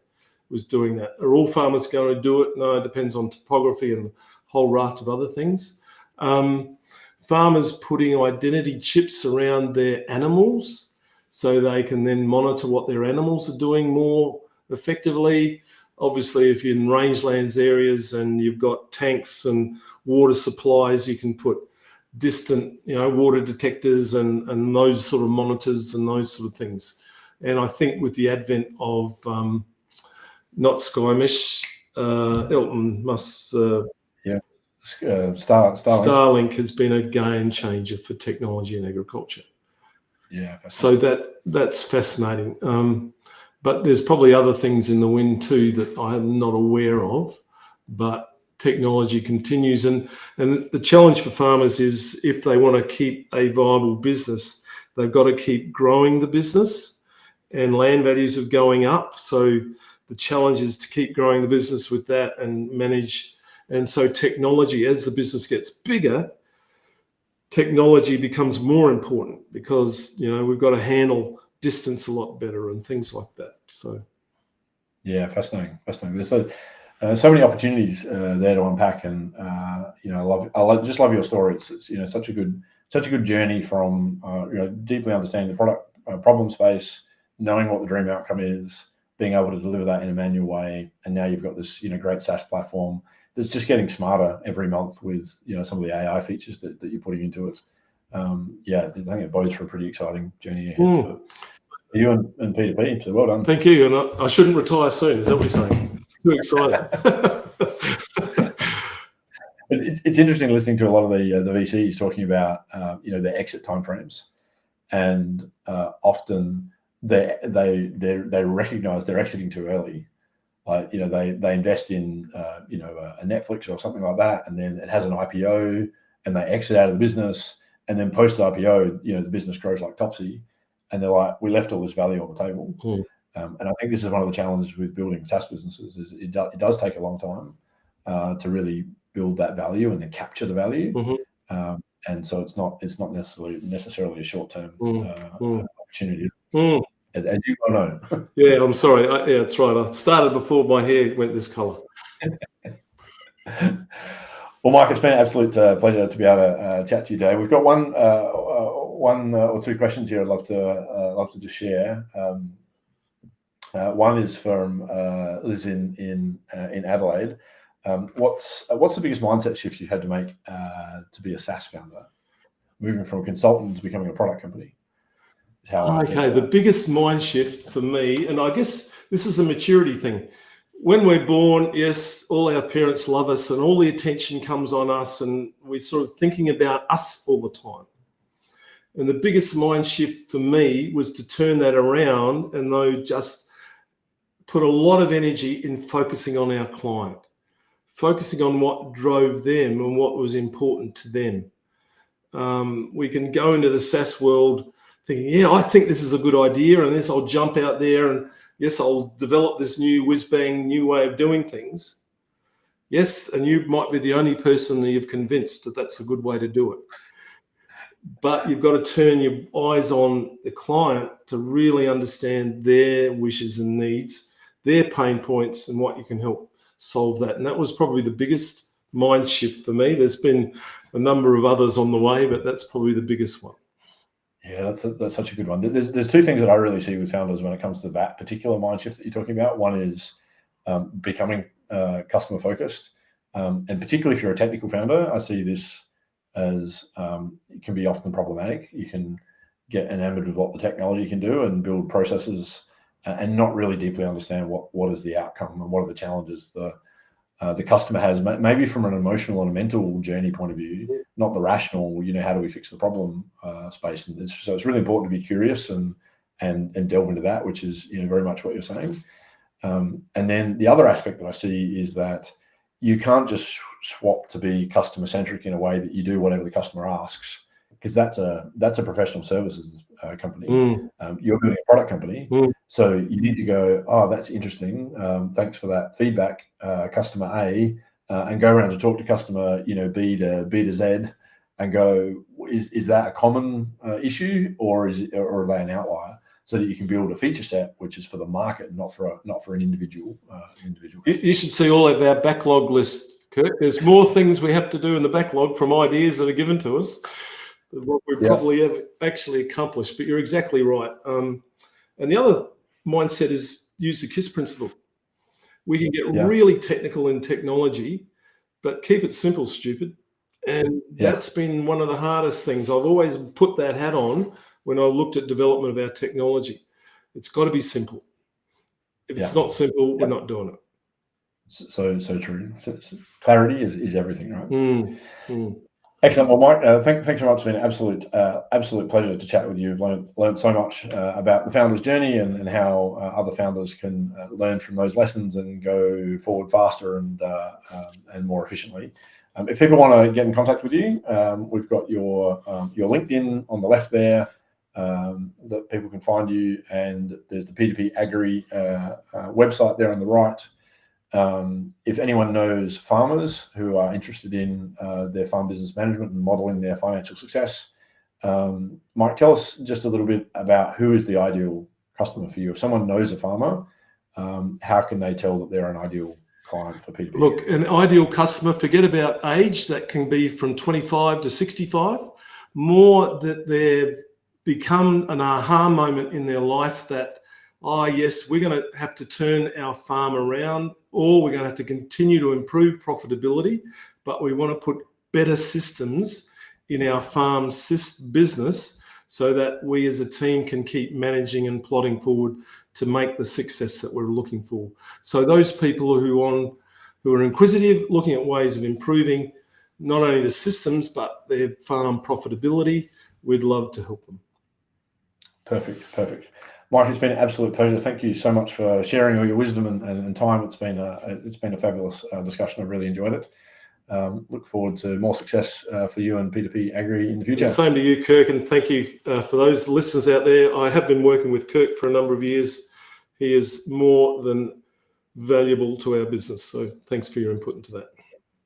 was doing that. Are all farmers going to do it? No, it depends on topography and a whole raft of other things. Farmers putting identity chips around their animals so they can then monitor what their animals are doing more effectively. Obviously, if you're in rangelands areas and you've got tanks and water supplies, you can put distant, water detectors and those sort of monitors and those sort of things. And I think with the advent of not Skymesh, Elton Musk's Starlink has been a game changer for technology and agriculture. Yeah. So that's fascinating. But there's probably other things in the wind too that I'm not aware of, but technology continues. And the challenge for farmers is if they want to keep a viable business, they've got to keep growing the business, and land values are going up. So the challenge is to keep growing the business with that and manage And so technology, as the business gets bigger, technology becomes more important because, we've got to handle distance a lot better and things like that. So, yeah, fascinating. There's so many opportunities there to unpack, and I just love your story. It's such a good journey from deeply understanding the product problem space, knowing what the dream outcome is, being able to deliver that in a manual way, and now you've got this great SaaS platform that's just getting smarter every month with some of the AI features that you're putting into it. I think it bodes for a pretty exciting journey ahead for you and P2P. So well done. Thank you. And I shouldn't retire soon. Is that what you're saying? It's too exciting. It's interesting listening to a lot of the VCs talking about their exit timeframes, and often they recognise they're exiting too early. Like they invest in a Netflix or something like that, and then it has an IPO, and they exit out of the business, and then post IPO, the business grows like topsy, and they're like, we left all this value on the table. And I think this is one of the challenges with building SaaS businesses is it does take a long time to really build that value and then capture the value. And so it's not necessarily a short-term opportunity. As you well know. Yeah, I'm sorry. Yeah, that's right. I started before my hair went this colour. Well, Mike, it's been an absolute pleasure to be able to chat to you today. We've got one or two questions here I'd love to just share. One is from Liz in Adelaide. What's the biggest mindset shift you've had to make to be a SaaS founder, moving from a consultant to becoming a product company? Okay, the biggest mind shift for me, and I guess this is a maturity thing. When we're born, yes, all our parents love us and all the attention comes on us and we're sort of thinking about us all the time. And the biggest mind shift for me was to turn that around and just put a lot of energy in focusing on our client, focusing on what drove them and what was important to them. We can go into the SaaS world thinking, yeah, I think this is a good idea, and this I'll jump out there and yes, I'll develop this new whiz-bang new way of doing things. Yes, and you might be the only person that you've convinced that that's a good way to do it. But you've got to turn your eyes on the client to really understand their wishes and needs, their pain points, and what you can help solve that. And that was probably the biggest mind shift for me. There's been a number of others on the way, but that's probably the biggest one. Yeah, that's such a good one. There's two things that I really see with founders when it comes to that particular mind shift that you're talking about. One is becoming customer focused, and particularly if you're a technical founder, I see this as it can be often problematic. You can get enamored with what the technology can do and build processes and not really deeply understand what is the outcome and what are the challenges the customer has, maybe from an emotional and a mental journey point of view, not the rational, how do we fix the problem space. And so it's really important to be curious and delve into that, which is very much what you're saying. And then the other aspect that I see is that you can't just swap to be customer centric in a way that you do whatever the customer asks, because that's a professional services company. You're building a product company, so you need to go, oh, that's interesting. Thanks for that feedback, customer A, and go around to talk to customer, B to Z, and go, is that a common issue, or are they an outlier? So that you can build a feature set which is for the market, not for an individual. You should see all of our backlog list, Kirk. There's more things we have to do in the backlog from ideas that are given to us than what we probably have actually accomplished. But you're exactly right. And the other mindset is use the KISS principle. We can get really technical in technology, but keep it simple, stupid. And that's been one of the hardest things. I've always put that hat on when I looked at development of our technology. It's got to be simple. If it's not simple, we're not doing it. So true. So clarity is everything, right? Excellent. Well, Mike, thanks so much. It's been an absolute pleasure to chat with you. I've learned so much about the founder's journey and how other founders can learn from those lessons and go forward faster and more efficiently. If people want to get in contact with you, we've got your LinkedIn on the left there that people can find you, and there's the P2PAgri website there on the right. if anyone knows farmers who are interested in their farm business management and modeling their financial success, Mike, tell us just a little bit about who is the ideal customer for you. If someone knows a farmer, how can they tell that they're an ideal client for P2P? Look, an ideal customer, forget about age, that can be from 25 to 65, more that they've become an aha moment in their life that, oh yes, we're going to have to turn our farm around, or we're going to have to continue to improve profitability, but we want to put better systems in our farm business so that we as a team can keep managing and plotting forward to make the success that we're looking for. So those people who are inquisitive, looking at ways of improving not only the systems but their farm profitability, we'd love to help them. Perfect. Mike, it's been an absolute pleasure. Thank you so much for sharing all your wisdom and time. It's been a fabulous discussion. I've really enjoyed it. Look forward to more success for you and P2PAgri in the future. Same to you, Kirk, and thank you for those listeners out there. I have been working with Kirk for a number of years. He is more than valuable to our business. So thanks for your input into that.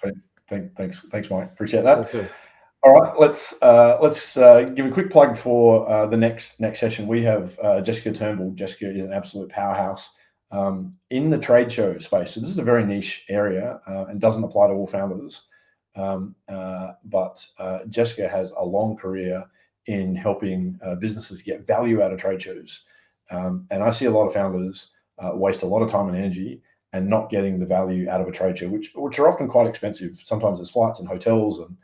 Great. Thanks, Mike. Appreciate that. Okay. All right, let's give a quick plug for the next session. We have Jessica Turnbull. Jessica is an absolute powerhouse in the trade show space. So this is a very niche area and doesn't apply to all founders. But Jessica has a long career in helping businesses get value out of trade shows. And I see a lot of founders waste a lot of time and energy and not getting the value out of a trade show, which are often quite expensive. Sometimes there's flights and hotels, and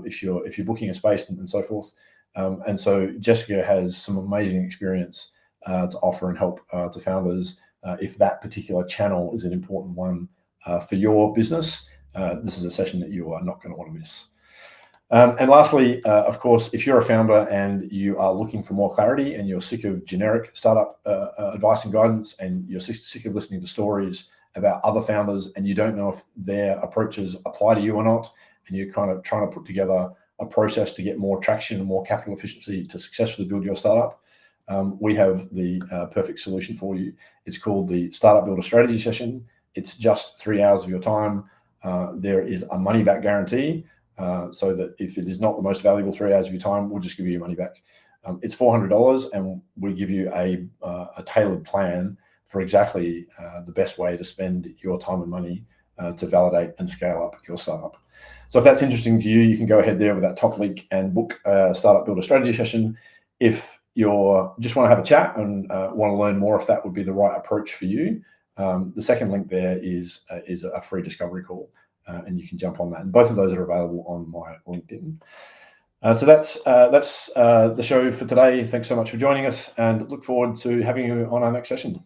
if you're booking a space and so forth. And so Jessica has some amazing experience to offer and help to founders if that particular channel is an important one for your business. This is a session that you are not going to want to miss. And lastly, of course, if you're a founder and you are looking for more clarity and you're sick of generic startup advice and guidance, and you're sick of listening to stories about other founders and you don't know if their approaches apply to you or not, and you're kind of trying to put together a process to get more traction and more capital efficiency to successfully build your startup, we have the perfect solution for you. It's called the Startup Builder Strategy Session. It's just 3 hours of your time. There is a money back guarantee, so that if it is not the most valuable 3 hours of your time, we'll just give you your money back. It's $400, and we give you a tailored plan for exactly the best way to spend your time and money to validate and scale up your startup. So if that's interesting to you, you can go ahead there with that top link and book a Startup Builder Strategy Session. If you just want to have a chat and want to learn more if that would be the right approach for you, the second link there is a free discovery call, and you can jump on that. And both of those are available on my LinkedIn. So that's the show for today. Thanks so much for joining us, and look forward to having you on our next session.